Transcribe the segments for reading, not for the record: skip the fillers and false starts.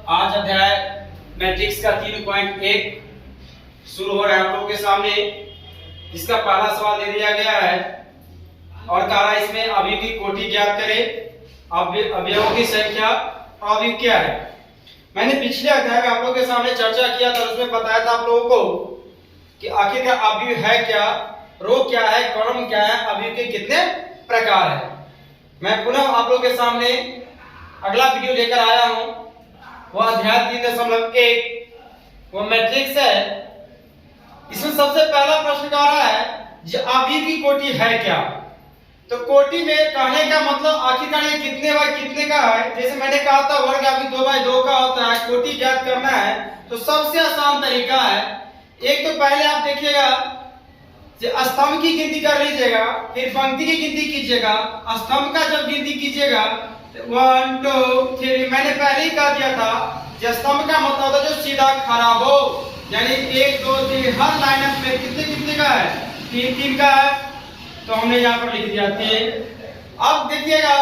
आज अध्याय मैट्रिक्स का 3.1 शुरू हो रहा है आप लोगों के सामने। इसका पहला सवाल दे दिया गया है और कहा है इसमें अवयव की कोटि ज्ञात करें। अवयवों की संख्या अवयव क्या है। मैंने पिछले अध्याय में आप लोगों के सामने चर्चा किया था, उसमें बताया था आप लोगों को कि आखिरकार अवयव है क्या, रो क्या है, कॉलम क्या है, अवयव के कितने प्रकार है। मैं पुनः आप लोगों के सामने अगला वीडियो लेकर आया हूं। वह अध्याय 3.1 वो मैट्रिक्स है। इसमें सबसे पहला प्रश्न कह रहा है कि अवयव की कोटि है क्या। तो कोटि में कहने का मतलब आखिरकार ये कितने बाय कितने का है। जैसे मैंने कहा था वर्ग अवयव 2/2 का होता है, कोटि ज्ञात करना है तो सबसे आसान तरीका है, एक तो पहले आप देखिएगा स्तंभ की गिनती कर लीजिएगा, फिर पंक्ति की गिनती कीजिएगा। स्तंभ का जब गिनती कीजिएगा 1 2 3, मैंने पहले ही कह दिया था कि स्तंभ का मतलब होता है जो सीधा खड़ा हो, यानी 1 2 3 हर लाइन में कितने कितने का है, 3 3 का है। तो हमने यहाँ पर लिख दिया 3। अब देखिएगा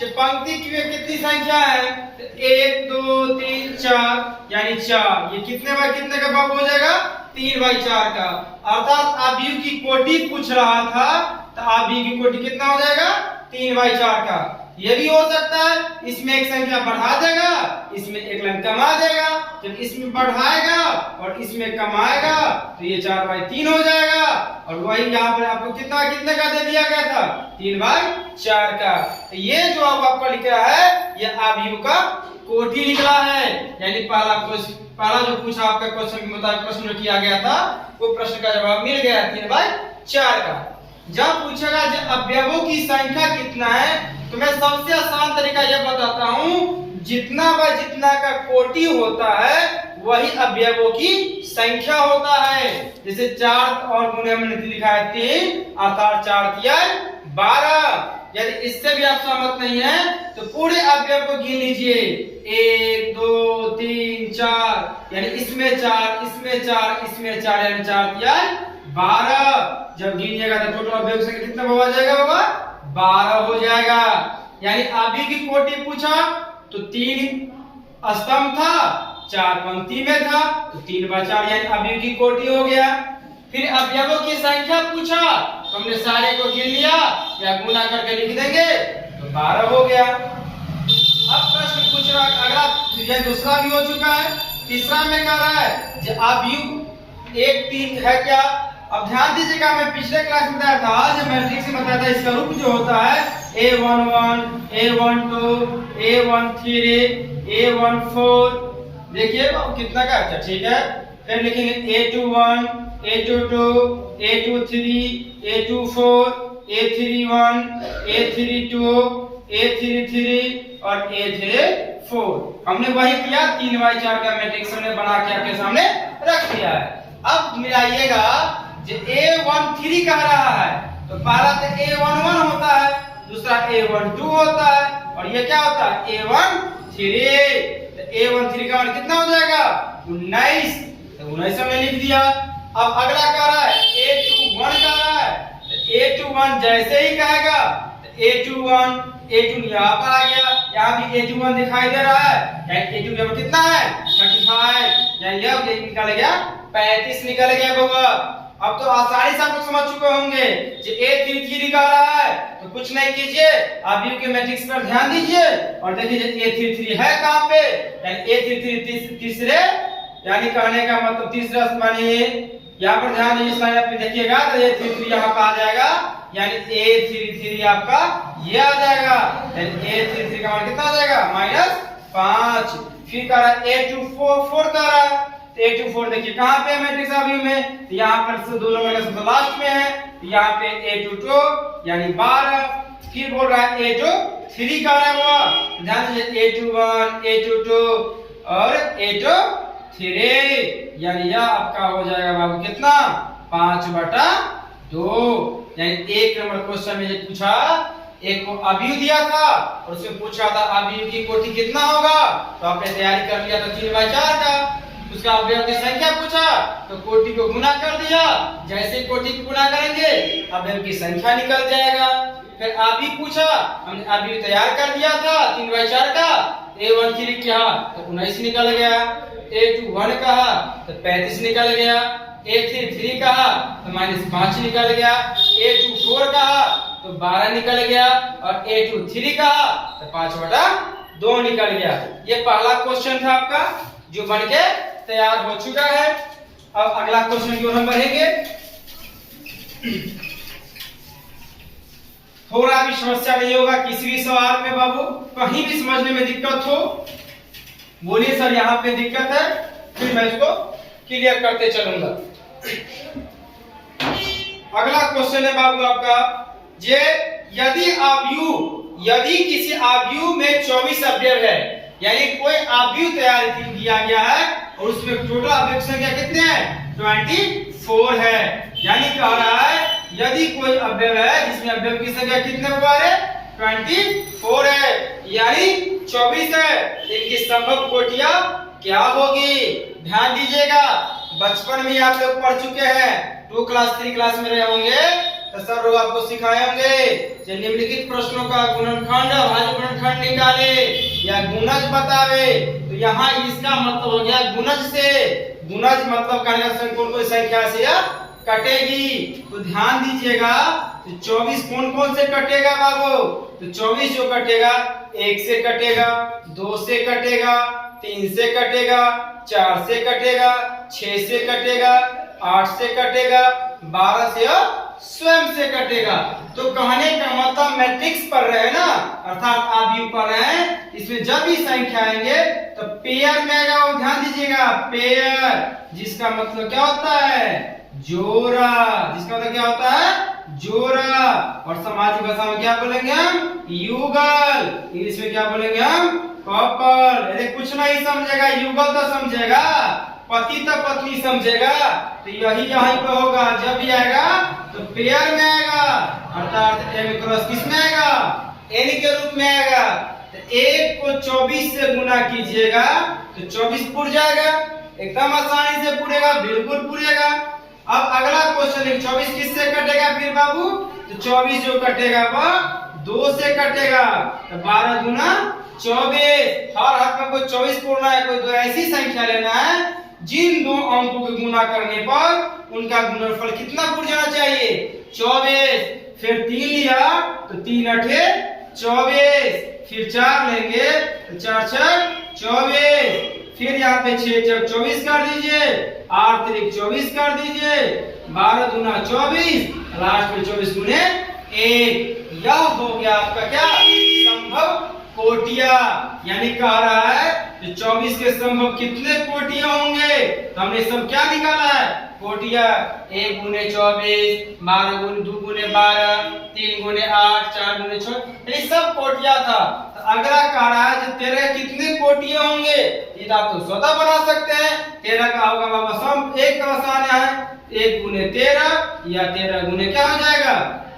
जब पंक्ति की कितनी संख्या है, 1 2 3 4 यानी 4। ये कितने बाय कितने का भाग हो जाएगा, 3/4 का। अर्थात अवयव की कोटि पूछ रहा था तो अवयव की कोटि कितना हो जाएगा, 3/4 का। ये भी हो सकता है इसमें एक संख्या बढ़ा देगा, इसमें एक लाइन कमा देगा। जब इसमें बढ़ाएगा और इसमें कमाएगा तो ये 4/3 हो जाएगा। और वही यहाँ पर आपको कितना कितने का दे दिया गया था, 3/4 का। तो ये जो आपका लिख रहा है ये अवयव का कोटि निकला है। यानी पहला जो पूछा आपका क्वेश्चन के मुताबिक प्रश्न किया गया था वो प्रश्न का जवाब मिल गया 3/4 का। जब पूछेगा जो अवयवों की संख्या कितना है तो मैं सबसे आसान तरीका यह बताता हूं, जितना व जितना का कोटि होता है वही अवयवों की संख्या होता है। जैसे 4 और गुणे हमने लिखा है 3, अर्थात 4 तिया 12। यदि इससे भी आप सहमत नहीं है तो पूरे अवयव को गिन लीजिए, 1 2 3 4, यानी इसमें 4 इसमें 4 इसमें 4, यानी 4 तिया 12। जब गिनिएगा तो टोटल अवयव संख्या कितना हो जाएगा, होगा 12 हो जाएगा। यानी अवयव की कोटि पूछा तो 3 स्तंभ था, 4 पंक्ति में था तो 3/4 यानी अवयव की कोटि हो गया। फिर अवयवों की संख्या पूछा तो हमने सारे को गिन लिया या गुना करके लिख देंगे तो 12 हो गया। अब प्रश्न पूछ रहा अगला, यह दूसरा भी हो चुका है। तीसरा में कह रहा है कि अवयव 1 3 है क्या। अब ध्यान दीजिएगा, मैं पिछले क्लास में बताया था जब मैट्रिक्स में बताया था इसका रूप जो होता है A11 A12 A13 A14। देखिए कितना का, अच्छा ठीक है। फिर लिखेंगे A21 A22 A23 A24 A31 A32 A33 और A34। हमने वही किया, 3/4 का मैट्रिक्स हमने बना के आपके सामने रख दिया है। अब मिलाइएगा जो A13 कह रहा है तो पहला तो A11 होता है, दूसरा A12 होता है और ये क्या होता है A13। तो A13 का मान कितना हो जाएगा, 19। तो 19 हमने लिख दिया। अब अगला कह रहा है A21 कह रहा है तो A21 जैसे ही कहेगा तो A21 यहाँ पर आ गया, यहाँ भी A21 दिखाई दे रहा है, यानी A2 कितना है 35, यानी यह निकल गया 35 निकल गया होगा। अब तो आसानी से आप लोग समझ चुके होंगे जो A33 लिखा रहा है तो कुछ नहीं कीजिए, अवयव के मैट्रिक्स पर ध्यान दीजिए और देखिए A33 है कहां पे, यानी A33 तीसरे, यानी कहने का मतलब तीसरा मानिए यहाँ पर ध्यान दीजिए, स्लाइड पे देखिएगा तो A33 यहाँ पर आ जाएगा, यानी A33 आपका ये आ जाएगा, यानी A33 का मान कितना आ जाएगा -5। फिर कह रहा है A24 कह रहा है तो A24 देखिए कहां पे है मैट्रिक्स अवयव में, तो यहाँ पर 2 नंबर का सबसे लास्ट में है, तो यहाँ पे A22 यानी 12। फिर बोल रहा है A23 कह रहा है हुआ, ध्यान दीजिए A21 A22 और A23, यानी यह आपका हो जाएगा बाबू कितना 5/2। यानी 1 नंबर क्वेश्चन में ये पूछा, एक को अवयव दिया था और उसमें पूछा था अवयव की कोटि कितना होगा, तो आपने तैयारी कर लिया था 3/4 का। उसका अवयव की संख्या पूछा तो कोटि को गुना कर दिया, जैसे कोटि को गुना करेंगे अवयव की संख्या निकल जाएगा। फिर अवयव पूछा, हमने अवयव तैयार कर दिया था 3/4 का, A13 कहा तो 19 निकल गया, A21 कहा तो 35 निकल गया, A33 कहा तो -5 निकल गया, A24 कहा तो 12 निकल गया और A23 कहा तो 5/2 निकल गया। ये पहला क्वेश्चन था आपका जो बन के तैयार हो चुका है। अब अगला क्वेश्चन की ओर हम बढ़ेंगे। थोड़ा भी समस्या नहीं होगा किसी भी सवाल में बाबू, कहीं भी समझने में दिक्कत हो बोलिए सर यहाँ पे दिक्कत है, फिर मैं इसको क्लियर करते चलूंगा। अगला क्वेश्चन है बाबू आपका, जे यदि किसी आव्यूह में 24 अवयव है, यानी कोई आव्यूह तैयार किया गया है और उसमें टोटल अवयव संख्या कितने हैं 24 है। यानी कह रहा है यदि कोई अवयव है जिसमें अवयव की संख्या कितने बार है 24 है, यानी 24 है, इनकी संभव कोटियां क्या होगी। ध्यान दीजिएगा, बचपन में आप लोग पढ़ चुके हैं, 2 क्लास 3 क्लास में रहे होंगे तो सर लोग आपको सिखाए होंगे जो निम्नलिखित प्रश्नों का गुणनखंड भाज्य गुणनखंड निकाले या गुणज बतावे। तो यहाँ इसका मतलब हो गया गुणज से, गुणज मतलब कहने का कोई संख्या से या कटेगी। तो ध्यान दीजिएगा, तो 24 कौन कौन से कटेगा बाबू, तो 24 जो कटेगा 1 से कटेगा, 2 से कटेगा, 3 से कटेगा, 4 से कटेगा, 6 से कटेगा, 8 से कटेगा, 12 से और स्वयं से कटेगा। तो कहने का मतलब मैट्रिक्स पढ़ रहे हैं ना, अर्थात आव्यूह पढ़ रहे हैं, इसमें जब भी संख्या आएंगे तो पेयर में आएगा। और ध्यान दीजिएगा पेयर जिसका मतलब क्या होता है जोड़ा, जिसका मतलब क्या होता है जोड़ा। और सामाजिक भाषा में क्या बोलेंगे हम युगल, इंग्लिश में क्या बोलेंगे हम कपल। अरे कुछ नहीं समझेगा, युगल तो समझेगा, पति तो पत्नी समझेगा। तो यही यहीं पे होगा, जब भी आएगा तो पेयर में आएगा, अर्थात m क्रॉस किस में आएगा n के रूप में आएगा। तो 1 को 24 से गुना कीजिएगा तो 24 पुर जाएगा, एकदम आसानी से पुरेगा, बिल्कुल पुरेगा। अब अगला क्वेश्चन 24 किससे कटेगा फिर बाबू, तो 24 जो कटेगा वह 2 से कटेगा, तो 12 गुना 24। हर हाथ में कोई 24 पूर्णा है, कोई 2 ऐसी संख्या लेना है जिन 2 अंकों के गुना करने पर उनका गुणनफल कितना पुर जाना चाहिए 24। फिर 3 लिया तो 3 अठे 24, फिर 4 लेंगे तो 4 छक 24, फिर यहाँ पे 6 जब 24 कर दीजिए, 8 त्रिक 24 कर दीजिए, 12 गुना 24, लास्ट में 24 गुने 1। यह हो गया आपका क्या संभव कोटिया। यानी कह रहा है कि 24 के संभव कितने कोटियां होंगे, तो हमने सब क्या निकाला है कोटिया। 1 गुने 24, 12 गुने 2 गुने 12, 3 गुने 8, 4 गुने 6, ये सब कोटिया था। तो अगला कह रहा है कि 13 कितने कोटियां होंगे, ये आप तो स्वतः बना सकते हैं। 13 का होगा बाबा सम एक का आसान है, 1 गुने 13 या 13 गुने क्या हो जाएगा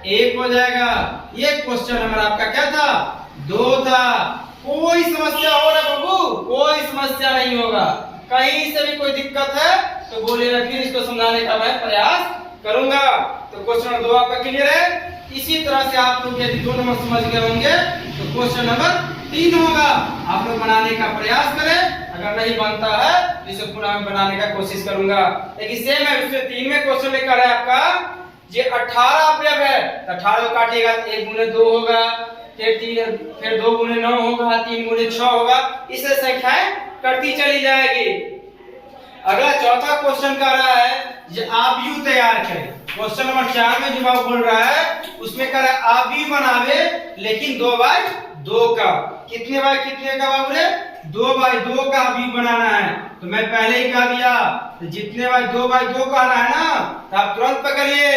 1 हो जाएगा। ये क्वेश्चन हमारा आपका क्या था 2 था। कोई समस्या हो रहा बाबू, कोई समस्या नहीं होगा, कहीं से भी कोई दिक्कत है तो बोलिएगा, फिर इसको समझाने का मैं प्रयास करूंगा। तो क्वेश्चन 2 आपका क्लियर है। इसी तरह से आप लोग यदि 2 नंबर समझ गए होंगे तो क्वेश्चन नंबर 3 होगा। आप लोग बनाने का प्रयास करें, अगर नहीं बनता है तो इसे पुनः बनाने का कोशिश करूंगा। लेकिन सेम है, उसमें 3 में क्वेश्चन लेकर है आपका ये 18 अवयव है, 18 काटिएगा 1 गुने 2 होगा, फिर 2 गुने 9 होगा, 3 गुने 6 होगा, इससे संख्याएं कटती चली जाएगी। अगला चौथा क्वेश्चन कह रहा है ये आव्यूह तैयार करें। क्वेश्चन नंबर 4 में जवाब बोल रहा है, उसमें कह रहा है आव्यूह बनावे लेकिन 2x2 का। कितने बाय कितने का बाबू रे 2x2 का आव्यूह बनाना है। तो मैं पहले ही कह दिया तो जितने बाय 2x2 कहना है ना तो आप तुरंत पकड़िए,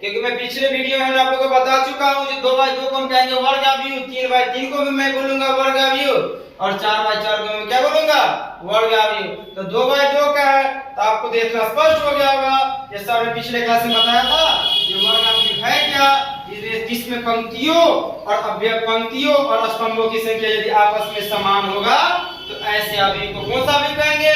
क्योंकि मैं पिछले वीडियो में आप लोगों को बता चुका हूँ जो 2x2 को हम कहेंगे वर्ग आव्यूह, 3x3 को भी मैं बोलूंगा वर्ग आव्यूह, और 4x4 को मैं क्या बोलूंगा वर्ग आव्यूह। तो 2x2 का है तो आपको देखना स्पष्ट हो गया होगा, जैसा हमने पिछले क्लास में बताया था ये वर्ग आव्यूह है क्या, जिसमें पंक्तियों और अवयव पंक्तियों और स्तंभों की संख्या यदि आपस में समान होगा तो ऐसे आव्यूह को कौन सा आव्यूह कहेंगे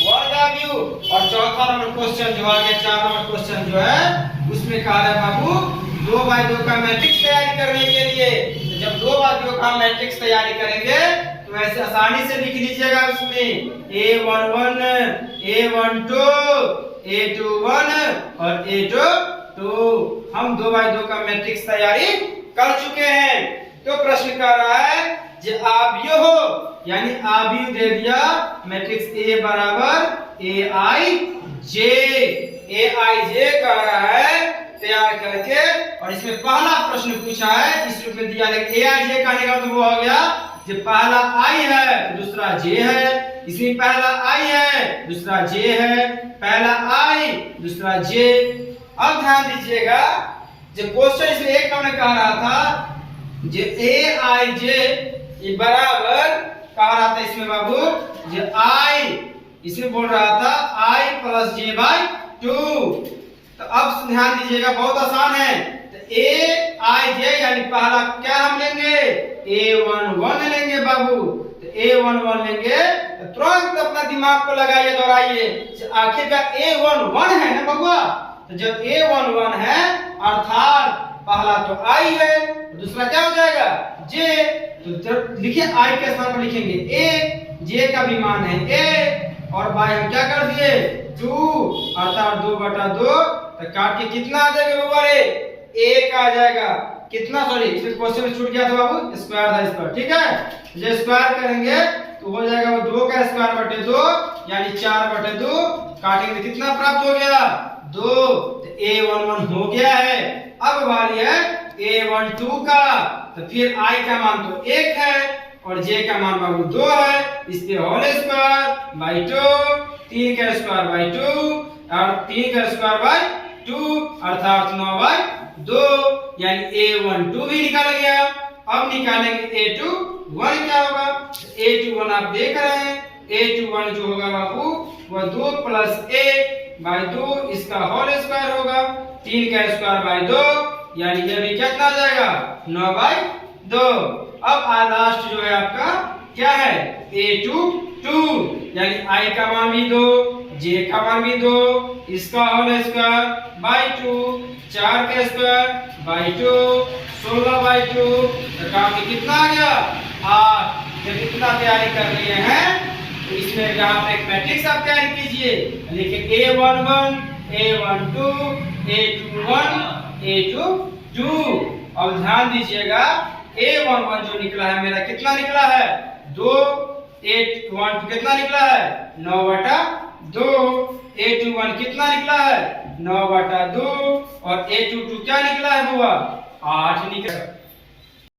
वर्ग आव्यूह। और चौथा नंबर क्वेश्चन जो आ गया 4 नंबर क्वेश्चन जो है उसमें कहा है बाबू 2x2 का मैट्रिक्स तैयारी करने के लिए। तो जब 2x2 का मैट्रिक्स तैयारी करेंगे तो तो ऐसे आसानी से लिख लीजिएगा उसमें A11 A12 A21 और A22। हम 2x2 का मैट्रिक्स तैयारी कर चुके हैं। तो प्रश्न कर रहा है जो आव्यूह हो, यानी आव्यूह दे दिया मैट्रिक्स A बराबर AIJ कह रहा है तैयार करके। और इसमें पहला प्रश्न पूछा है इस रूप में दिया है AIJ कहने का मतलब वो हो गया जो पहला I है तो दूसरा J है, इसमें पहला I है दूसरा J है, पहला I दूसरा J। अब ध्यान दीजिएगा जो क्वेश्चन इसमें एक नंबर कह रहा था जो AIJ ये बराबर कह रहा था इसमें बाबू जो I इसमें बोल रहा था I प्लस J बाई 2। तो अब ध्यान दीजिएगा बहुत आसान है। तो AIJ यानी पहला क्या हम लेंगे A11 लेंगे बाबू। तो A11 लेंगे तो तुरंत अपना दिमाग को लगाइए दोहराइए आखिरकार A11 है ना बबुआ। तो जब A11 है अर्थात पहला तो I है तो दूसरा क्या हो जाएगा J। तो जब लिखिए I के स्थान पर लिखेंगे A, J का भी मान है A और बाई हम क्या कर दिए 2 अर्थात 2/2। तो काट के कितना आ जाएगा बबुआ रे 1 आ जाएगा। कितना सॉरी इसमें क्वेश्चन में छूट गया था बाबू स्क्वायर था इस पर, ठीक है। जब स्क्वायर करेंगे तो हो जाएगा वो 2 का स्क्वायर बटे 2 यानी 4/2। काटेंगे कितना प्राप्त हो गया 2। तो A11 हो गया है। अब बारी है A12 का। तो फिर I का मान तो 1 है और J का मान बाबू 2 है, इस पे होल स्क्वायर बाई 2, 3 का स्क्वायर बाई 2 और 3 का स्क्वायर बाई 2 अर्थात 9/2 यानी A12 भी निकाला गया। अब निकालेंगे A21 क्या होगा। A21 आप देख रहे हैं A21 जो होगा बाबू वह 2 प्लस A बाई 2 इसका होल स्क्वायर होगा, 3 का स्क्वायर बाई 2 यानी ये भी कितना आ जाएगा 9/2। अब लास्ट जो है आपका क्या है A22 यानी I का मान भी 2, J का मान भी 2, इसका होल स्क्वायर बाई 2, 4 का स्क्वायर बाई 2, 16/2। तो काम में कितना आ गया 8। जब इतना तैयारी कर लिए हैं तो इसमें यहाँ पे एक मैट्रिक्स आप तैयारी कीजिए। लिखिए A11 A12 A21 A22। अब ध्यान दीजिएगा A11 जो निकला है मेरा कितना निकला है 2, A12 कितना निकला है 9/2, A21 कितना निकला है 9/2 और A22 क्या निकला है बुआ 8 निकला।